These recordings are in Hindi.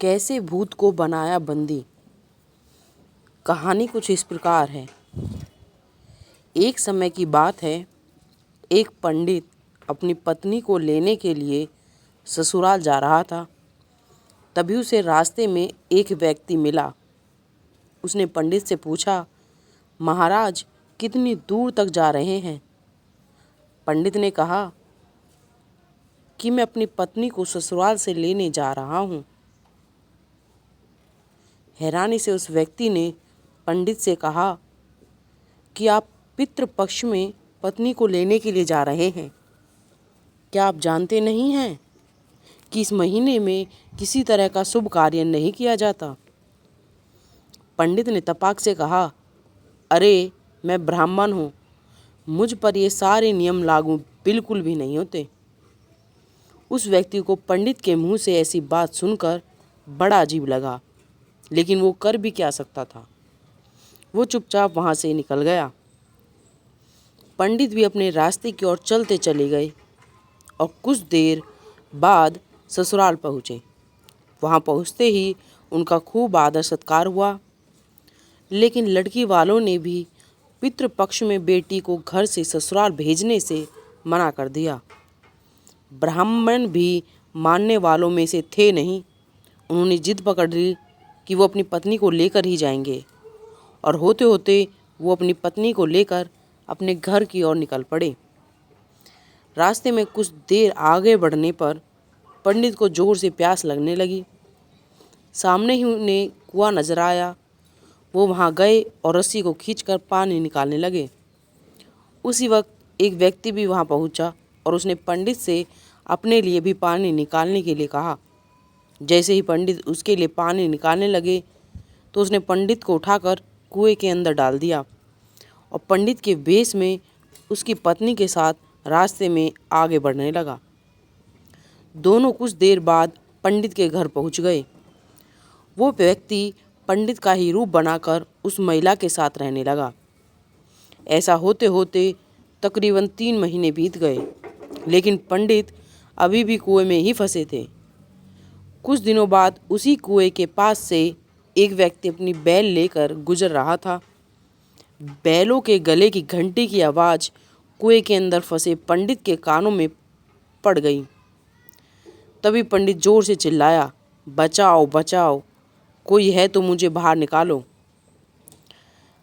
कैसे भूत को बनाया बंदी। कहानी कुछ इस प्रकार है। एक समय की बात है, एक पंडित अपनी पत्नी को लेने के लिए ससुराल जा रहा था। तभी उसे रास्ते में एक व्यक्ति मिला। उसने पंडित से पूछा, महाराज कितनी दूर तक जा रहे हैं। पंडित ने कहा कि मैं अपनी पत्नी को ससुराल से लेने जा रहा हूँ। हैरानी से उस व्यक्ति ने पंडित से कहा कि आप पितृपक्ष में पत्नी को लेने के लिए जा रहे हैं। क्या आप जानते नहीं हैं कि इस महीने में किसी तरह का शुभ कार्य नहीं किया जाता। पंडित ने तपाक से कहा, अरे मैं ब्राह्मण हूँ, मुझ पर ये सारे नियम लागू बिल्कुल भी नहीं होते। उस व्यक्ति को पंडित के मुंह से ऐसी बात सुनकर बड़ा अजीब लगा, लेकिन वो कर भी क्या सकता था। वो चुपचाप वहाँ से निकल गया। पंडित भी अपने रास्ते की ओर चलते चले गए और कुछ देर बाद ससुराल पहुँचे। वहाँ पहुँचते ही उनका खूब आदर सत्कार हुआ, लेकिन लड़की वालों ने भी पितृपक्ष में बेटी को घर से ससुराल भेजने से मना कर दिया। ब्राह्मण भी मानने वालों में से थे नहीं। उन्होंने जिद पकड़ ली कि वो अपनी पत्नी को लेकर ही जाएंगे, और होते होते वो अपनी पत्नी को लेकर अपने घर की ओर निकल पड़े। रास्ते में कुछ देर आगे बढ़ने पर पंडित को जोर से प्यास लगने लगी। सामने ही उन्हें कुआं नजर आया। वो वहाँ गए और रस्सी को खींचकर पानी निकालने लगे। उसी वक्त एक व्यक्ति भी वहाँ पहुँचा और उसने पंडित से अपने लिए भी पानी निकालने के लिए कहा। जैसे ही पंडित उसके लिए पानी निकालने लगे तो उसने पंडित को उठाकर कुएं के अंदर डाल दिया और पंडित के वेश में उसकी पत्नी के साथ रास्ते में आगे बढ़ने लगा। दोनों कुछ देर बाद पंडित के घर पहुंच गए। वो व्यक्ति पंडित का ही रूप बनाकर उस महिला के साथ रहने लगा। ऐसा होते होते तकरीबन 3 महीने बीत गए, लेकिन पंडित अभी भी कुएं में ही फंसे थे। कुछ दिनों बाद उसी कुएं के पास से एक व्यक्ति अपनी बैल लेकर गुजर रहा था। बैलों के गले की घंटी की आवाज़ कुएं के अंदर फंसे पंडित के कानों में पड़ गई। तभी पंडित जोर से चिल्लाया, बचाओ बचाओ, कोई है तो मुझे बाहर निकालो।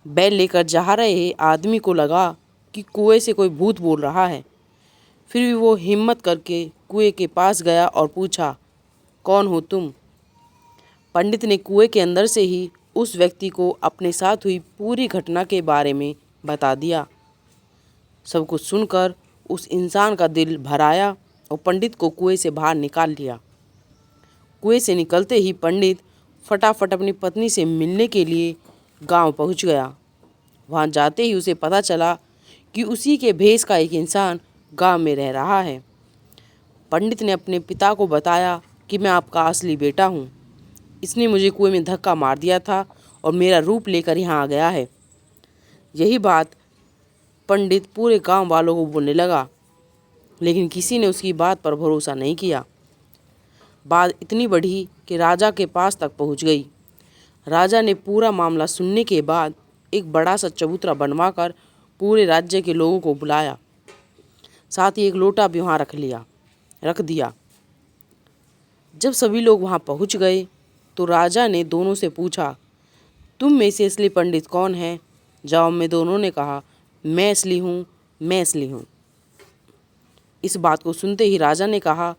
बैल लेकर जा रहे आदमी को लगा कि कुएं से कोई भूत बोल रहा है। फिर भी वो हिम्मत करके कुएं के पास गया और पूछा, कौन हो तुम। पंडित ने कुएं के अंदर से ही उस व्यक्ति को अपने साथ हुई पूरी घटना के बारे में बता दिया। सब कुछ सुनकर उस इंसान का दिल भर आया और पंडित को कुएं से बाहर निकाल लिया। कुएं से निकलते ही पंडित फटाफट अपनी पत्नी से मिलने के लिए गांव पहुंच गया। वहां जाते ही उसे पता चला कि उसी के भेष का एक इंसान गांव में रह रहा है। पंडित ने अपने पिता को बताया कि मैं आपका असली बेटा हूँ। इसने मुझे कुएं में धक्का मार दिया था और मेरा रूप लेकर यहाँ आ गया है। यही बात पंडित पूरे गांव वालों को बोलने लगा, लेकिन किसी ने उसकी बात पर भरोसा नहीं किया। बात इतनी बढ़ी कि राजा के पास तक पहुंच गई। राजा ने पूरा मामला सुनने के बाद एक बड़ा सा चबूतरा बनवाकर पूरे राज्य के लोगों को बुलाया। साथ ही एक लोटा भी वहाँ रख दिया। जब सभी लोग वहाँ पहुँच गए तो राजा ने दोनों से पूछा, तुम में से असली पंडित कौन है। जवाब में दोनों ने कहा, मैं असली हूँ, मैं असली हूँ। इस बात को सुनते ही राजा ने कहा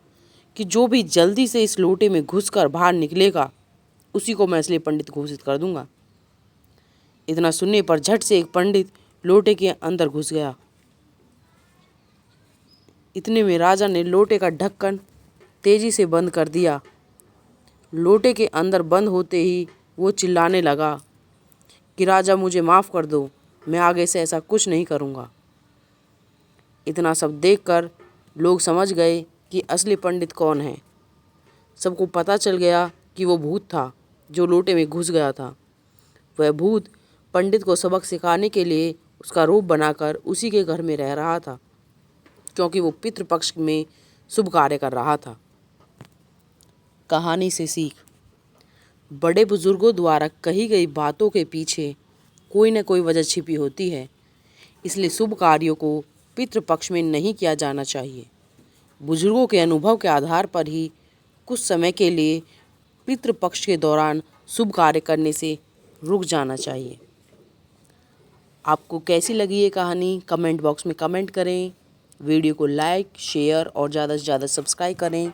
कि जो भी जल्दी से इस लोटे में घुसकर बाहर निकलेगा उसी को मैं असली पंडित घोषित कर दूंगा। इतना सुनने पर झट से एक पंडित लोटे के अंदर घुस गया। इतने में राजा ने लोटे का ढक्कन तेजी से बंद कर दिया। लोटे के अंदर बंद होते ही वो चिल्लाने लगा कि राजा मुझे माफ़ कर दो, मैं आगे से ऐसा कुछ नहीं करूँगा। इतना सब देखकर लोग समझ गए कि असली पंडित कौन है। सबको पता चल गया कि वो भूत था जो लोटे में घुस गया था। वह भूत पंडित को सबक सिखाने के लिए उसका रूप बनाकर उसी के घर में रह रहा था, क्योंकि वो पितृपक्ष में शुभ कार्य कर रहा था। कहानी से सीख। बड़े बुजुर्गों द्वारा कही गई बातों के पीछे कोई न कोई वजह छिपी होती है। इसलिए शुभ कार्यों को पितृपक्ष में नहीं किया जाना चाहिए। बुजुर्गों के अनुभव के आधार पर ही कुछ समय के लिए पितृपक्ष के दौरान शुभ कार्य करने से रुक जाना चाहिए। आपको कैसी लगी ये कहानी कमेंट बॉक्स में कमेंट करें। वीडियो को लाइक, शेयर और ज़्यादा से ज़्यादा सब्सक्राइब करें।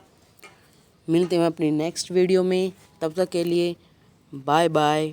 मिलते हैं अपनी नेक्स्ट वीडियो में, तब तक के लिए बाय बाय।